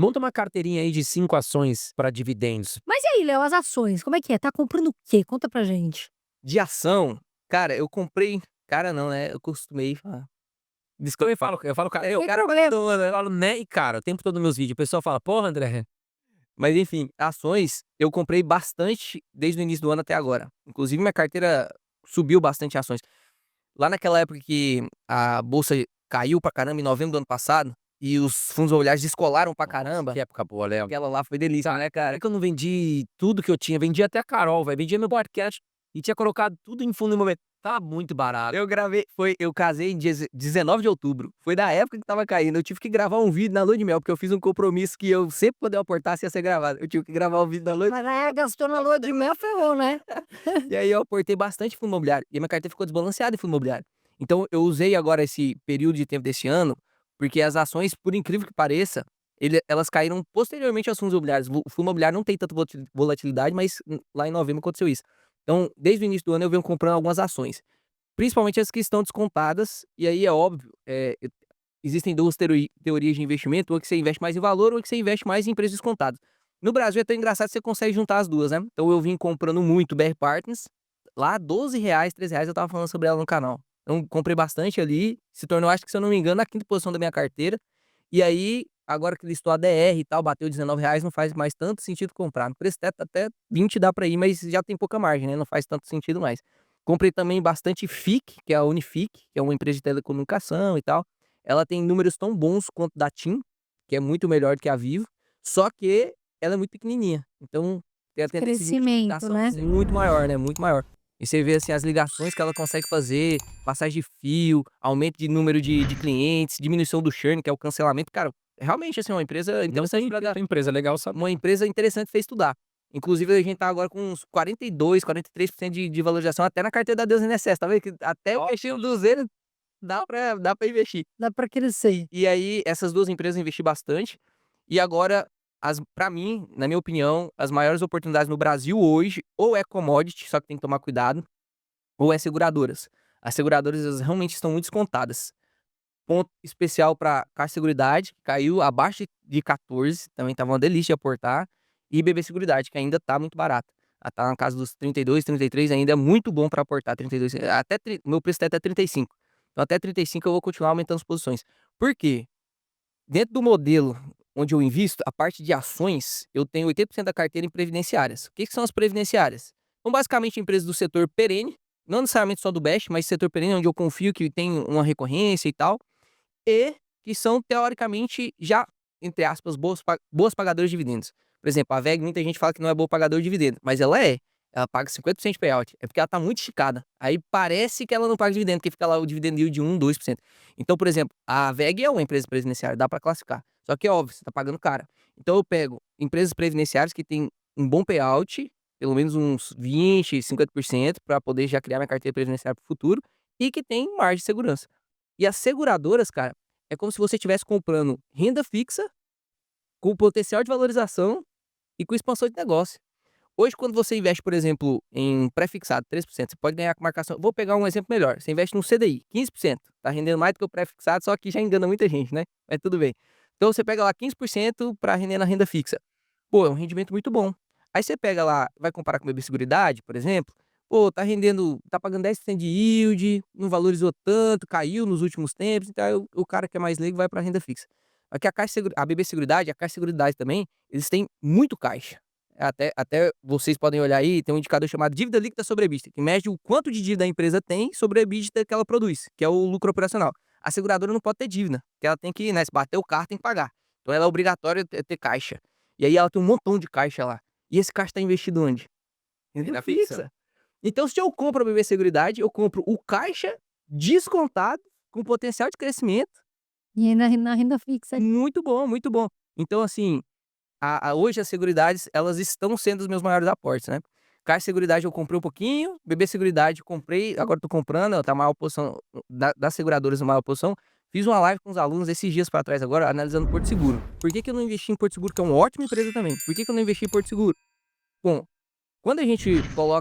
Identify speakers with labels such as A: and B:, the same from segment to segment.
A: Monta uma carteirinha aí de 5 ações para dividendos.
B: Mas e aí, Léo, as ações, como é que é? Tá comprando o quê? Conta pra gente.
C: De ação, cara, eu comprei cara não, né, eu costumei falar.
A: Desculpa, eu falo cara,
B: Tem
A: cara
B: problema.
A: eu falo né e cara, o tempo todo nos meus vídeos. O pessoal fala: "Porra, André".
C: Mas enfim, ações eu comprei bastante desde o início do ano até agora. Inclusive minha carteira subiu bastante em ações. Lá naquela época que a bolsa caiu pra caramba em novembro do ano passado, e os fundos imobiliários descolaram pra
A: Nossa,
C: caramba,
A: que época boa, Léo.
C: aquela lá foi delícia, né, cara?
A: É que eu não vendi tudo que eu tinha, vendi até a Carol, velho, vendia meu podcast e tinha colocado tudo em fundo imobiliário. Tava muito barato.
C: Eu casei em dia 19 de outubro, foi da época que estava caindo, eu tive que gravar um vídeo na lua de mel, porque eu fiz um compromisso que eu sempre quando eu aportasse ia ser gravado, eu tive que gravar um vídeo na lua de
B: Mas aí gastou na lua de mel, ferrou, né?
C: e aí eu aportei bastante em fundo imobiliário, e a minha carteira ficou desbalanceada em fundo imobiliário. Então eu usei agora esse período de tempo desse ano, porque as ações, por incrível que pareça, elas caíram posteriormente aos fundos imobiliários. O fundo imobiliário não tem tanta volatilidade, mas lá em novembro aconteceu isso. Então, desde o início do ano eu venho comprando algumas ações, principalmente as que estão descontadas, e aí é óbvio, existem duas teorias de investimento, uma que você investe mais em valor, ou que você investe mais em empresas descontadas. No Brasil é tão engraçado que você consegue juntar as duas, né? Então eu vim comprando muito BR Partners, lá R$12, R$13 eu tava falando sobre ela no canal. Então comprei bastante ali, se tornou, acho que se eu não me engano, a quinta posição da minha carteira. E aí, agora que listou a DR e tal, bateu R$19, não faz mais tanto sentido comprar. No preço teto até 20 dá pra ir, mas já tem pouca margem, né? Não faz tanto sentido mais. Comprei também bastante FIC, que é a Unific, que é uma empresa de telecomunicação e tal. Ela tem números tão bons quanto da TIM, que é muito melhor do que a Vivo, só que ela é muito pequenininha. Então, tem a tendência de
B: Crescimento,
C: multiplicação
B: né?
C: ser muito maior, né? Muito maior. E você vê assim as ligações que ela consegue fazer, passagem de fio, aumento de número de clientes, diminuição do churn, que é o cancelamento. Cara, realmente assim, uma empresa interessante
A: Não, empresa legal, sabe?
C: uma empresa interessante pra estudar. Inclusive, a gente tá agora com uns 42, 43% de valorização até na carteira da Deus INSS, tá vendo? Que até eu mexi no 200, dá pra investir.
B: Dá pra crescer.
C: E aí, essas duas empresas eu investi bastante. E agora, pra mim, na minha opinião, as maiores oportunidades no Brasil hoje, ou é commodity, só que tem que tomar cuidado, ou é seguradoras. As seguradoras, elas realmente estão muito descontadas. Ponto especial para Caixa Seguridade, que caiu abaixo de 14, também tava uma delícia de aportar. E BB Seguridade, que ainda tá muito barata. Ela tá na casa dos 32, 33, ainda é muito bom para aportar 32. Até meu preço tá até 35. Então até 35 eu vou continuar aumentando as posições. Por quê? Dentro do modelo onde eu invisto, a parte de ações, eu tenho 80% da carteira em previdenciárias. O que que são as previdenciárias? São basicamente empresas do setor perene, não necessariamente só do Best, mas setor perene, onde eu confio que tem uma recorrência e tal, e que são, teoricamente, já, entre aspas, boas pagadoras de dividendos. Por exemplo, a VEG, muita gente fala que não é boa pagadora de dividendo, mas ela é. Ela paga 50% de payout. É porque ela tá muito esticada. Aí parece que ela não paga dividendo, porque fica lá o dividend yield de 1, 2%. Então, por exemplo, a VEG é uma empresa previdenciária, dá para classificar. Só que, óbvio, você tá pagando cara. Então, eu pego empresas previdenciárias que têm um bom payout, pelo menos uns 20, 50%, para poder já criar minha carteira previdenciária para o futuro, e que tem margem de segurança. E as seguradoras, cara, é como se você estivesse comprando renda fixa, com potencial de valorização e com expansão de negócio. Hoje, quando você investe, por exemplo, em pré-fixado, 3%, você pode ganhar com marcação. Vou pegar um exemplo melhor. Você investe no CDI, 15%. Tá rendendo mais do que o pré-fixado, só que já engana muita gente, né? Mas tudo bem. Então você pega lá 15% para render na renda fixa. Pô, é um rendimento muito bom. Aí você pega lá, vai comparar com o BB Seguridade, por exemplo. Pô, tá rendendo, tá pagando 10% de yield, não valorizou tanto, caiu nos últimos tempos, então aí o cara que é mais leigo vai pra renda fixa. Aqui a BB Seguridade, a Caixa Seguridade também, eles têm muito caixa. Até vocês podem olhar aí, tem um indicador chamado dívida líquida sobre EBITDA, que mede o quanto de dívida a empresa tem sobre a EBITDA que ela produz, que é o lucro operacional. A seguradora não pode ter dívida, porque ela tem que, né, se bater o carro tem que pagar. Então ela é obrigatória ter caixa. E aí ela tem um montão de caixa lá. E esse caixa tá investido onde? Renda fixa. Então se eu compro a BB Seguridade, eu compro o caixa descontado, com potencial de crescimento.
B: E aí na renda fixa.
C: Muito bom, muito bom. Então assim, hoje as seguridades, elas estão sendo os meus maiores aportes, né. Caixa Seguridade eu comprei um pouquinho, BB Seguridade comprei, agora tô comprando, ela tá maior posição das seguradoras na maior posição. Fiz uma live com os alunos esses dias pra trás agora, analisando Porto Seguro. Por que que eu não investi em Porto Seguro, que é uma ótima empresa também? Por que que eu não investi em Porto Seguro? Bom, quando a gente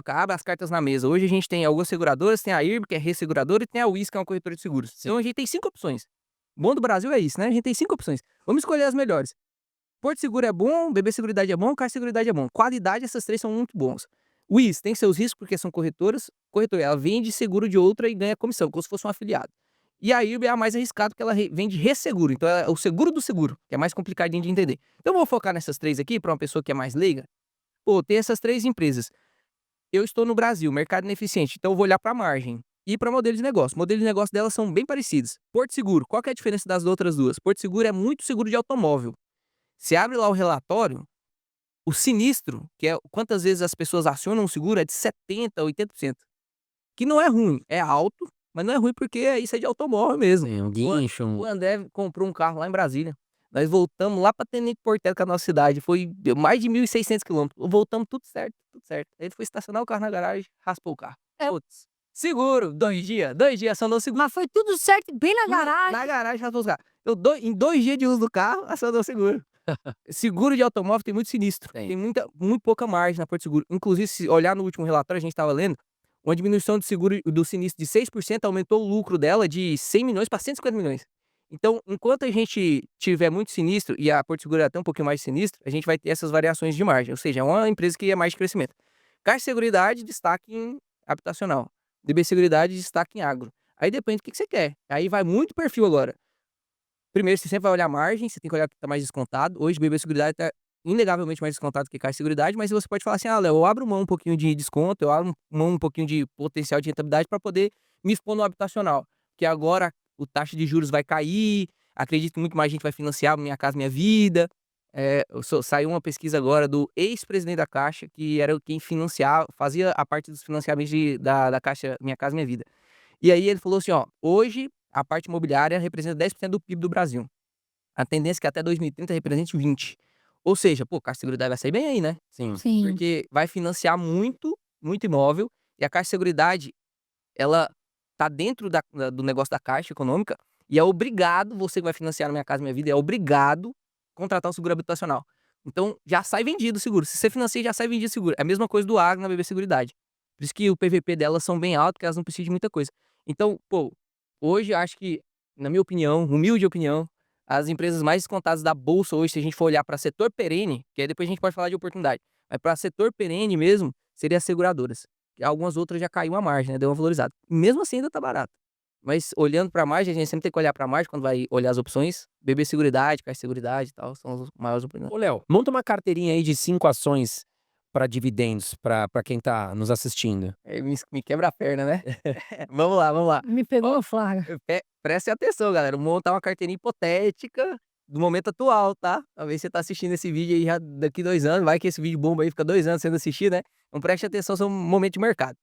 C: abre as cartas na mesa, hoje a gente tem algumas seguradoras, tem a IRB, que é resseguradora, e tem a WIS, que é uma corretora de seguros. Então a gente tem 5 opções. O bom do Brasil é isso, né, a gente tem 5 opções. Vamos escolher as melhores. Porto Seguro é bom, BB Seguridade é bom, Caixa Seguridade é bom. Qualidade, essas três são muito bons. O IS tem seus riscos porque são corretoras. Corretora, ela vende seguro de outra e ganha comissão, como se fosse um afiliado. E a IRB é a mais arriscada porque ela vende resseguro. Então é o seguro do seguro, que é mais complicadinho de entender. Então eu vou focar nessas três aqui para uma pessoa que é mais leiga. Pô, tem essas três empresas. Eu estou no Brasil, mercado ineficiente, então eu vou olhar para a margem e para modelo de negócio. Modelo de negócio delas são bem parecidos. Porto Seguro, qual que é a diferença das outras duas? Porto Seguro é muito seguro de automóvel. Você abre lá o relatório, o sinistro, que é quantas vezes as pessoas acionam o seguro, é de 70% a 80%. Que não é ruim, é alto, mas não é ruim porque isso é de automóvel mesmo.
A: Tem um guincho,
C: O André comprou um carro lá em Brasília. Nós voltamos lá pra Tenente Portela, que é a nossa cidade. Foi mais de 1.600 quilômetros. Voltamos tudo certo, tudo certo. Ele foi estacionar o carro na garagem, raspou o carro. Putz. Seguro, 2 dias. 2 dias acionou o seguro.
B: Mas foi tudo certo, bem na garagem.
C: Na garagem, raspou os carros. Em 2 dias de uso do carro, acionou o seguro. Seguro de automóvel tem muito sinistro. Tem muito pouca margem na Porto Seguro. Inclusive, se olhar no último relatório, a gente estava lendo, uma diminuição do seguro do sinistro de 6% aumentou o lucro dela de 100 milhões para 150 milhões. Então, enquanto a gente tiver muito sinistro, e a Porto Seguro é até um pouquinho mais sinistro, a gente vai ter essas variações de margem. Ou seja, é uma empresa que é mais de crescimento. Caixa Seguridade, destaque em habitacional. DB Seguridade, destaque em agro. Aí depende do que você quer. Aí vai muito perfil agora. Primeiro, você sempre vai olhar a margem, você tem que olhar o que está mais descontado. Hoje, BB Seguridade está inegavelmente mais descontado que Caixa Seguridade, mas você pode falar assim, Léo, eu abro mão um pouquinho de desconto, eu abro mão um pouquinho de potencial de rentabilidade para poder me expor no habitacional. Que agora o taxa de juros vai cair, acredito que muito mais gente vai financiar Minha Casa Minha Vida. Saiu uma pesquisa agora do ex-presidente da Caixa, que era quem financiava, fazia a parte dos financiamentos da Caixa Minha Casa Minha Vida. E aí ele falou assim, hoje a parte imobiliária representa 10% do PIB do Brasil. A tendência é que até 2030 represente 20%. Ou seja, Caixa Seguridade vai sair bem aí, né?
A: Sim.
C: Porque vai financiar muito imóvel. E a Caixa Seguridade, ela tá dentro do negócio da Caixa Econômica e é obrigado, você que vai financiar na Minha Casa Minha Vida, é obrigado a contratar o seguro habitacional. Então, já sai vendido o seguro. Se você financia, já sai vendido o seguro. É a mesma coisa do agro na BB Seguridade. Por isso que o PVP delas são bem altos, porque elas não precisam de muita coisa. Então, hoje acho que, na minha opinião, humilde opinião, as empresas mais descontadas da bolsa hoje, se a gente for olhar para setor perene, que aí depois a gente pode falar de oportunidade, mas para setor perene mesmo, seria as seguradoras. Algumas outras já caiu a margem, né? Deu uma valorizada. Mesmo assim ainda tá barato. Mas olhando para a margem, a gente sempre tem que olhar para a margem quando vai olhar as opções. BB Seguridade, Caixa Seguridade e tal, são as maiores oportunidades.
A: Ô, Léo, monta uma carteirinha aí de 5 ações para dividendos, para quem tá nos assistindo.
C: Me quebra a perna, né? Vamos lá.
B: Me pegou no flagra.
C: Preste atenção, galera. Montar uma carteirinha hipotética do momento atual, tá? Talvez você tá assistindo esse vídeo aí já daqui 2 anos. Vai que esse vídeo bomba aí, fica 2 anos sendo assistido, né? Então preste atenção, são momento de mercado.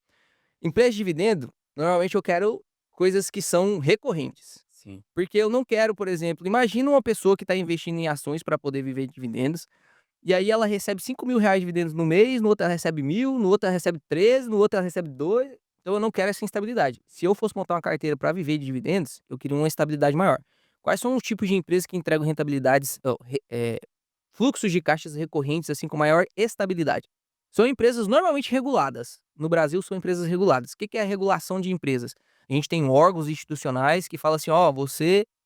C: Empresa de dividendo, normalmente eu quero coisas que são recorrentes.
A: Sim.
C: Porque eu não quero, por exemplo, imagina uma pessoa que está investindo em ações para poder viver de dividendos. E aí ela recebe 5 mil reais de dividendos no mês, no outro ela recebe 1.000, no outro ela recebe 13, no outro ela recebe 2. Então eu não quero essa instabilidade. Se eu fosse montar uma carteira para viver de dividendos, eu queria uma estabilidade maior. Quais são os tipos de empresas que entregam rentabilidades, fluxos de caixas recorrentes assim com maior estabilidade? São empresas normalmente reguladas. No Brasil são empresas reguladas. O que é a regulação de empresas? A gente tem órgãos institucionais que falam assim,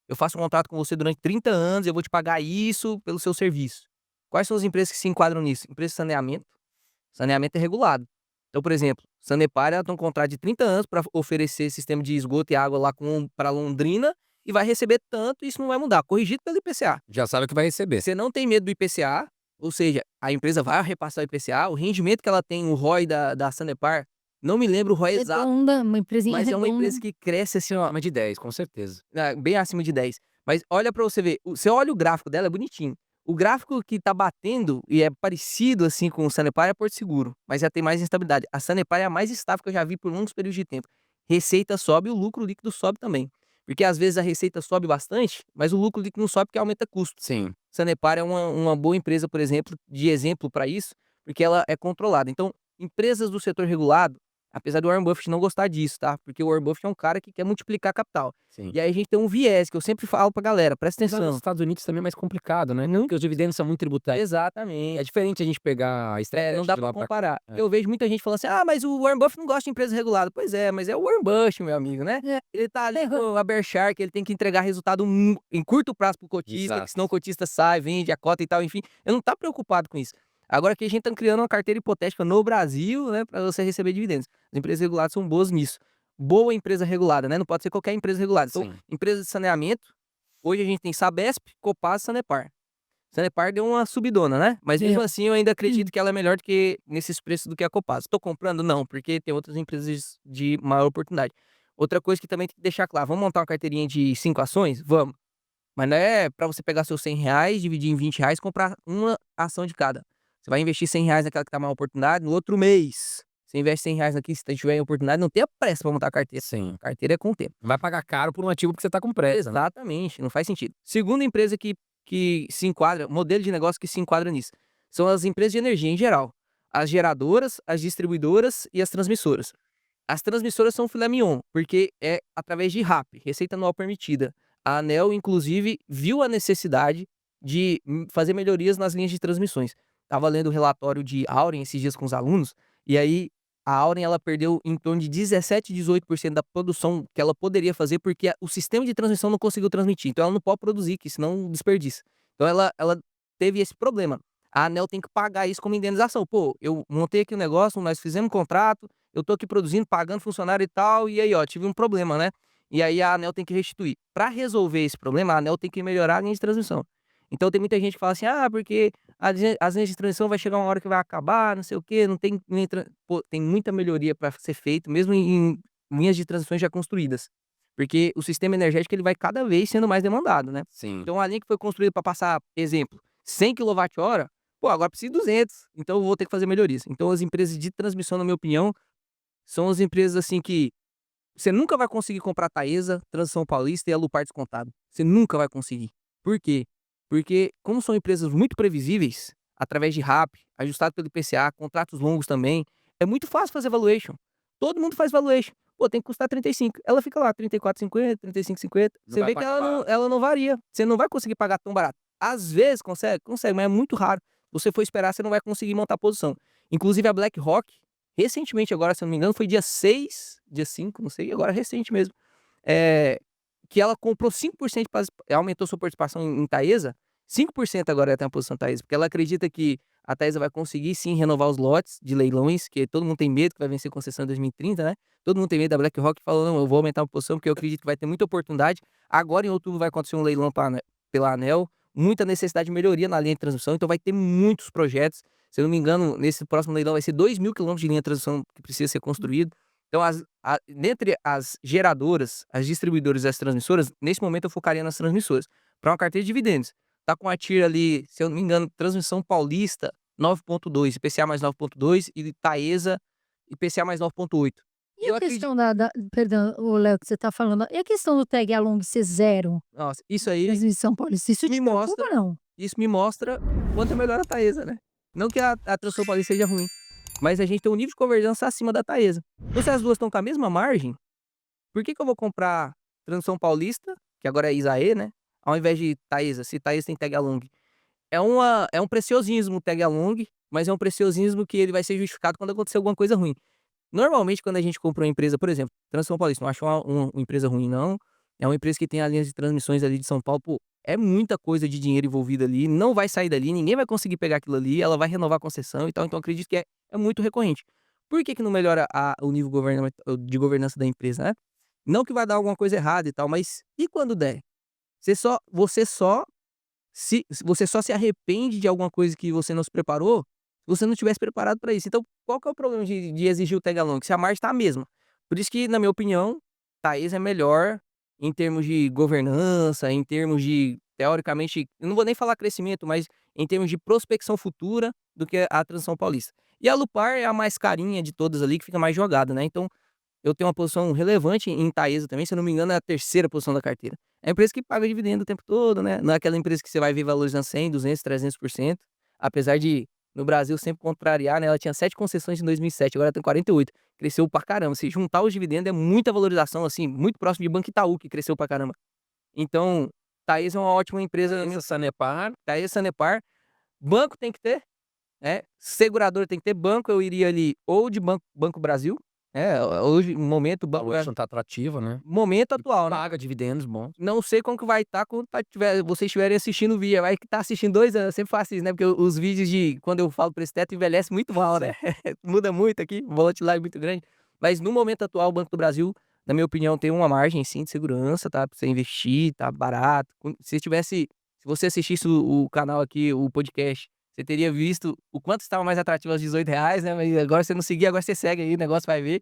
C: eu faço um contrato com você durante 30 anos, eu vou te pagar isso pelo seu serviço. Quais são as empresas que se enquadram nisso? Empresa de saneamento. Saneamento é regulado. Então, por exemplo, Sanepar tem um contrato de 30 anos para oferecer sistema de esgoto e água lá para Londrina e vai receber tanto e isso não vai mudar. Corrigido pelo IPCA.
A: Já sabe o que vai receber.
C: Você não tem medo do IPCA, ou seja, a empresa vai repassar o IPCA, o rendimento que ela tem, o ROI da Sanepar, não me lembro o ROI exato,
B: Redonda, uma empresinha
C: mas é uma
B: redonda.
C: empresa que cresce assim,
A: Acima de 10, com certeza.
C: bem acima de 10. Mas olha para você ver, você olha o gráfico dela, é bonitinho. O gráfico que tá batendo e é parecido assim com o Sanepar é Porto Seguro, mas já tem mais instabilidade. A Sanepar é a mais estável que eu já vi por longos períodos de tempo. Receita sobe e o lucro líquido sobe também. Porque às vezes a receita sobe bastante, mas o lucro líquido não sobe porque aumenta custo.
A: Sim.
C: Sanepar é uma boa empresa, por exemplo, de exemplo para isso, porque ela é controlada. Então, empresas do setor regulado, Apesar do Warren Buffett não gostar disso, tá? Porque o Warren Buffett é um cara que quer multiplicar capital.
A: Sim.
C: E aí a gente tem um viés que eu sempre falo pra galera, presta
A: Mas nos
C: atenção.
A: Estados Unidos também é mais complicado, né?
C: Não.
A: Porque os dividendos são muito tributários.
C: Exatamente.
A: É diferente a gente pegar a estratégia
C: Não dá
A: de
C: pra
A: lá pra cá.
C: comparar.
A: É.
C: Eu vejo muita gente falando assim, mas o Warren Buffett não gosta de empresa regulada. Pois é, mas é o Warren Buffett, meu amigo, né?
B: É.
C: Ele tá ali com a Berkshire, que ele tem que entregar resultado em curto prazo pro cotista,
A: Exato.
C: que senão o cotista sai, vende a cota e tal, enfim. Eu não tá preocupado com isso. Agora que a gente tá criando uma carteira hipotética no Brasil, né, pra você receber dividendos. As empresas reguladas são boas nisso. Boa empresa regulada, né? Não pode ser qualquer empresa regulada. Então,
A: Sim.
C: empresa de saneamento, hoje a gente tem Sabesp, Copasa e Sanepar. Sanepar deu uma subidona, né? Mas mesmo assim eu ainda acredito que ela é melhor do que nesses preços do que a Copasa. Tô comprando? Não, porque tem outras empresas de maior oportunidade. Outra coisa que também tem que deixar claro, vamos montar uma carteirinha de 5 ações? Vamos. Mas não é pra você pegar seus R$100, dividir em R$20 e comprar uma ação de cada. Você vai investir R$100 naquela que tá maior oportunidade, no outro mês você investe R$100 aqui, se tiver oportunidade, não tenha pressa pra montar a carteira.
A: Sim.
C: A carteira é com o tempo.
A: Vai pagar caro por um ativo porque você tá com pressa, né?
C: Exatamente, não faz sentido. Segunda empresa que se enquadra, modelo de negócio que se enquadra nisso, são as empresas de energia em geral. As geradoras, as distribuidoras e as transmissoras. As transmissoras são filé mignon, porque é através de RAP, Receita Anual Permitida. A ANEEL, inclusive, viu a necessidade de fazer melhorias nas linhas de transmissões. Estava lendo o relatório de Auren esses dias com os alunos, e aí a Auren ela perdeu em torno de 17, 18% da produção que ela poderia fazer, porque o sistema de transmissão não conseguiu transmitir. Então ela não pode produzir, que senão desperdiça. Então ela teve esse problema. A ANEEL tem que pagar isso como indenização. Pô, eu montei aqui o negócio, nós fizemos um contrato, eu tô aqui produzindo, pagando funcionário e tal, e aí, ó, tive um problema, né? E aí a ANEEL tem que restituir. Para resolver esse problema, a ANEEL tem que melhorar a linha de transmissão. Então tem muita gente que fala assim, porque as linhas de transmissão vai chegar uma hora que vai acabar, não sei o quê, não tem... Pô, tem muita melhoria para ser feito, mesmo em linhas de transmissão já construídas. Porque o sistema energético ele vai cada vez sendo mais demandado, né?
A: Sim.
C: Então a linha que foi construída para passar, exemplo, 100 kWh, pô, agora precisa de 200, então eu vou ter que fazer melhorias. Então as empresas de transmissão, na minha opinião, são as empresas assim que você nunca vai conseguir comprar Taesa, Transição Paulista e a Lupar descontado. Você nunca vai conseguir. Por quê? Porque como são empresas muito previsíveis, através de RAP, ajustado pelo IPCA, contratos longos também, é muito fácil fazer valuation. Todo mundo faz valuation. Pô, tem que custar 35. Ela fica lá, 34,50, 35,50.
A: Não
C: Você
A: vai
C: vê que
A: pagar.
C: ela não varia. Você não vai conseguir pagar tão barato. Às vezes consegue, mas é muito raro. Se você for esperar, você não vai conseguir montar posição. Inclusive a BlackRock, recentemente agora, se eu não me engano, foi dia 6, dia 5, não sei, agora recente mesmo, que ela comprou 5%, aumentou sua participação em Taesa, 5% agora ela tem a posição Taesa, porque ela acredita que a Taesa vai conseguir sim renovar os lotes de leilões, que todo mundo tem medo que vai vencer concessão em 2030, né? Todo mundo tem medo da BlackRock, falou, não, eu vou aumentar a posição porque eu acredito que vai ter muita oportunidade. Agora em outubro vai acontecer um leilão pela ANEEL, muita necessidade de melhoria na linha de transmissão, então vai ter muitos projetos. Se eu não me engano, nesse próximo leilão vai ser 2.000 quilômetros de linha de transmissão que precisa ser construído. Então, dentre as geradoras, as distribuidoras e as transmissoras, nesse momento eu focaria nas transmissoras. Para uma carteira de dividendos, tá com a TIR ali, se eu não me engano, Transmissão Paulista 9,2, IPCA mais 9,2 e Taesa IPCA mais 9,8.
B: E a questão perdão, o Léo, que você tá falando, e a questão do tag along ser zero?
C: Nossa, isso aí
B: Transmissão Paulista, isso
C: me
B: te
C: mostra,
B: preocupa não?
C: isso me mostra quanto é melhor a Taesa, né? Não que a Transmissão Paulista seja ruim, mas a gente tem um nível de convergência acima da Taesa. Então, se as duas estão com a mesma margem, por que eu vou comprar Transmissão Paulista, que agora é ISAE, né? Ao invés de Taesa, se Taesa tem tag along. É um preciosismo tag along, mas é um preciosismo que ele vai ser justificado quando acontecer alguma coisa ruim. Normalmente, quando a gente compra uma empresa, por exemplo, Transmissão Paulista, não acho uma empresa ruim, não. É uma empresa que tem a linha de transmissões ali de São Paulo, pô, é muita coisa de dinheiro envolvida ali, não vai sair dali, ninguém vai conseguir pegar aquilo ali, ela vai renovar a concessão e tal, então acredito que é muito recorrente. Por que não melhora o nível de governança da empresa, né? Não que vai dar alguma coisa errada e tal, mas e quando der? Você só se arrepende de alguma coisa que você não se preparou, se você não tivesse preparado para isso. Então, qual que é o problema de exigir o tag along? Se a margem tá a mesma. Por isso que, na minha opinião, Taesa é melhor em termos de governança, em termos de, teoricamente, eu não vou nem falar crescimento, mas em termos de prospecção futura do que a Transição Paulista. E a Lupar é a mais carinha de todas ali, que fica mais jogada, né? Então, eu tenho uma posição relevante em Taesa também, se eu não me engano, é a terceira posição da carteira. É a empresa que paga dividendo o tempo todo, né? Não é aquela empresa que você vai ver valorizando 100, 200, 300%. Apesar de no Brasil sempre contrariar, né? Ela tinha 7 concessões em 2007, agora tem 48. Cresceu pra caramba. Se juntar os dividendos, é muita valorização, assim, muito próximo de Banco Itaú, que cresceu pra caramba. Então, Taesa é uma ótima empresa.
A: Essa Sanepar,
C: Taesa, Sanepar. Banco tem que ter, né? Seguradora tem que ter. Banco, eu iria ali ou de Banco Brasil, hoje, no momento, o
A: a
C: banco
A: Wilson tá atrativa, né?
C: momento atual, né?
A: Paga dividendos bons.
C: Não sei como que vai estar quando vocês estiverem assistindo o vídeo. Vai que tá assistindo 2 anos, eu sempre faço isso, né? Porque os vídeos de quando eu falo pra esse teto envelhece muito mal, né? Muda muito aqui, volatilidade muito grande. Mas no momento atual, o Banco do Brasil, na minha opinião, tem uma margem sim de segurança, tá? Pra você investir, tá barato. Se você assistisse o canal aqui, o podcast, você teria visto o quanto estava mais atrativo aos R$18, né? Mas agora você não seguir, agora você segue aí, o negócio vai ver.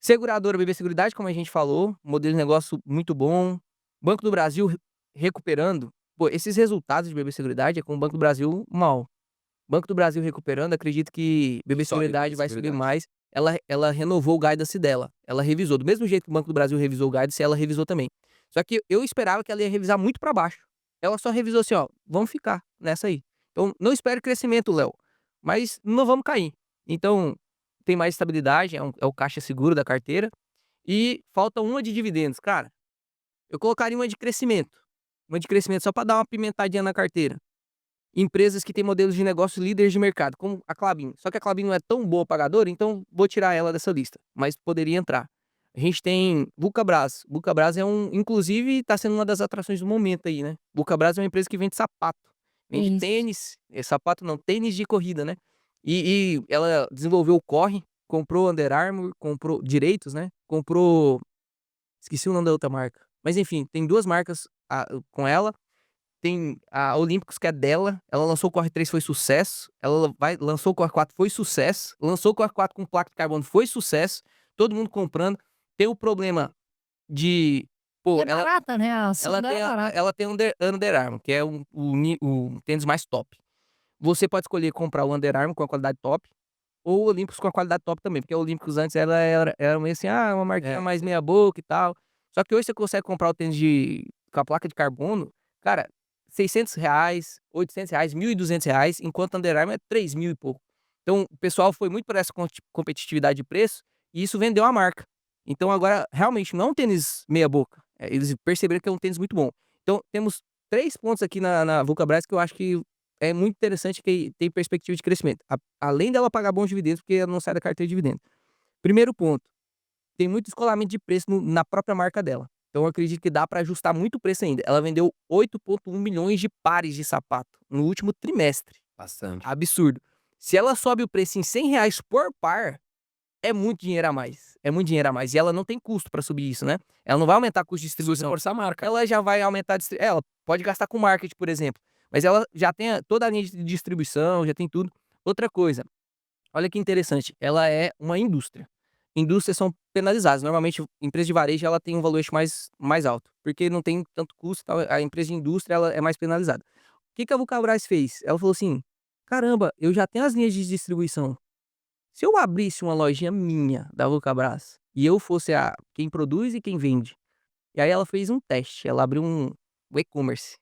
C: Seguradora BB Seguridade, como a gente falou, modelo de negócio muito bom. Banco do Brasil recuperando. Pô, esses resultados de BB Seguridade é com o Banco do Brasil mal. Banco do Brasil recuperando, acredito que BB
A: Sobe
C: Seguridade
A: BB
C: vai subir
A: Seguridade.
C: mais. Ela renovou o guidance dela. Ela revisou. Do mesmo jeito que o Banco do Brasil revisou o guidance, ela revisou também. Só que eu esperava que ela ia revisar muito pra baixo. Ela só revisou assim, ó, vamos ficar nessa aí. Então, não espere crescimento, Léo, mas não vamos cair. Então, tem mais estabilidade, é o caixa seguro da carteira. E falta uma de dividendos. Cara, eu colocaria uma de crescimento. Uma de crescimento só para dar uma pimentadinha na carteira. Empresas que têm modelos de negócio líderes de mercado, como a Klabin. Só que a Klabin não é tão boa pagadora, então vou tirar ela dessa lista. Mas poderia entrar. A gente tem Vulcabras. Vulcabras inclusive, está sendo uma das atrações do momento aí, né? Vulcabras é uma empresa que vende sapato. Vende
B: Isso.
C: tênis. Sapato não, tênis de corrida, né? E ela desenvolveu o Corre, comprou Under Armour, comprou direitos, né? Comprou. Esqueci o nome da outra marca. Mas enfim, tem 2 marcas com ela. Tem a Olímpicos, que é dela. Ela lançou o Corre 3, foi sucesso. Ela lançou o Corre 4, foi sucesso. Lançou o Corre 4 com placa de carbono, foi sucesso. Todo mundo comprando. Tem o problema de. Pô,
B: É barata, né? A ação
C: ela
B: dela
C: tem,
B: é barata.
C: ela tem Under Armour, que é o tênis mais top. Você pode escolher comprar o Under Armour com a qualidade top, ou o Olympus com a qualidade top também, porque a Olympus antes ela era meio assim, uma marquinha mais meia boca e tal. Só que hoje você consegue comprar o tênis com a placa de carbono, cara, R$600, R$800, R$1.200, enquanto o Under Armour é 3.000 e pouco. Então o pessoal foi muito por essa competitividade de preço, e isso vendeu a marca. Então agora, realmente, não é um tênis meia boca. Eles perceberam que é um tênis muito bom. Então temos 3 pontos aqui na Vulcabras que eu acho que é muito interessante, que tem perspectiva de crescimento. Além dela pagar bons dividendos, porque ela não sai da carteira de dividendos. Primeiro ponto, tem muito descolamento de preço na própria marca dela. Então eu acredito que dá para ajustar muito o preço ainda. Ela vendeu 8,1 milhões de pares de sapato no último trimestre.
A: Bastante.
C: Absurdo. Se ela sobe o preço em R$100 por par, é muito dinheiro a mais. É muito dinheiro a mais. E ela não tem custo para subir isso, né? Ela não vai aumentar custo de distribuição.
A: Força a marca.
C: Ela já vai aumentar ela pode gastar com marketing, por exemplo, mas ela já tem toda a linha de distribuição, já tem tudo. Outra coisa, olha que interessante, ela é uma indústria. Indústrias são penalizadas. Normalmente, empresa de varejo ela tem um valuation mais alto, porque não tem tanto custo, tal. A empresa de indústria ela é mais penalizada. O que a Vulcabras fez? Ela falou assim: caramba, eu já tenho as linhas de distribuição. Se eu abrisse uma lojinha minha da Vulcabras e eu fosse quem produz e quem vende, e aí ela fez um teste, ela abriu um e-commerce.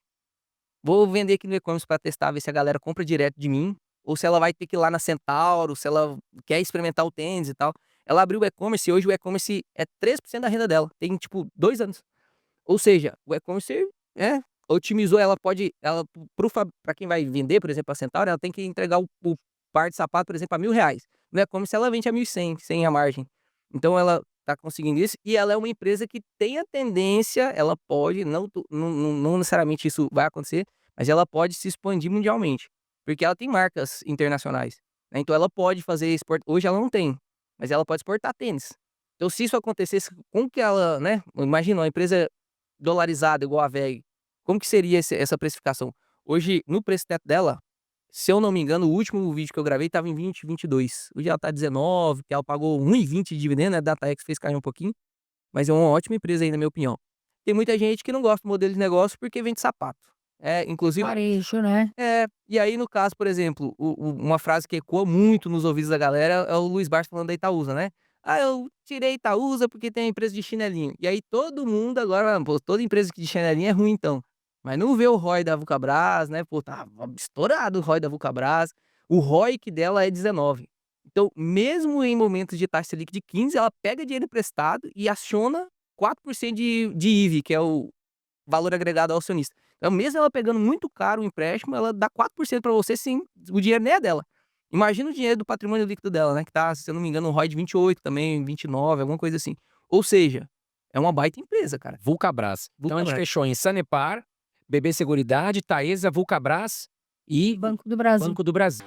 C: Vou vender aqui no e-commerce para testar, ver se a galera compra direto de mim, ou se ela vai ter que ir lá na Centauro, se ela quer experimentar o tênis e tal. Ela abriu o e-commerce e hoje o e-commerce é 3% da renda dela. Tem, tipo, 2 anos. Ou seja, o e-commerce otimizou, ela para quem vai vender, por exemplo, a Centauro, ela tem que entregar o par de sapato, por exemplo, a R$1.000. No e-commerce ela vende a 1.100, sem a margem. Então ela tá conseguindo isso, e ela é uma empresa que tem a tendência, ela pode, não necessariamente isso vai acontecer, mas ela pode se expandir mundialmente, porque ela tem marcas internacionais, né? Então ela pode fazer hoje ela não tem, mas ela pode exportar tênis. Então se isso acontecesse, como que ela, né, imagina uma empresa dolarizada igual a VEG, como que seria essa precificação? Hoje, no preço teto dela, se eu não me engano, o último vídeo que eu gravei estava em 20, 22. Hoje ela tá 19, que ela pagou 1,20 de dividendo, né? DataX fez cair um pouquinho, mas é uma ótima empresa aí, na minha opinião. Tem muita gente que não gosta do modelo de negócio porque vende sapato. Inclusive.
B: Varejo, né?
C: E aí, no caso, por exemplo, uma frase que ecoa muito nos ouvidos da galera é o Luiz Barros falando da Itaúsa, né? Eu tirei Itaúsa porque tem uma empresa de chinelinho. E aí todo mundo agora, pô, toda empresa de chinelinho é ruim então. Mas não vê o ROI da Vulcabras, né? Pô, tá estourado o ROI da Vulcabras. O ROIC dela é 19. Então, mesmo em momentos de taxa Selic de 15, ela pega dinheiro emprestado e aciona 4% de IVI, que é o valor agregado ao acionista. Então, mesmo ela pegando muito caro o empréstimo, ela dá 4% para você, sim, o dinheiro nem é dela. Imagina o dinheiro do patrimônio líquido dela, né? Que tá, se eu não me engano, um ROI de 28 também, 29, alguma coisa assim. Ou seja, é uma baita empresa, cara.
A: Vulcabras. Então a gente
C: Vulcabras.
A: fechou em Sanepar, BB Seguridade, Taesa, Vulcabras e
B: Banco do Brasil.
A: Banco do Brasil.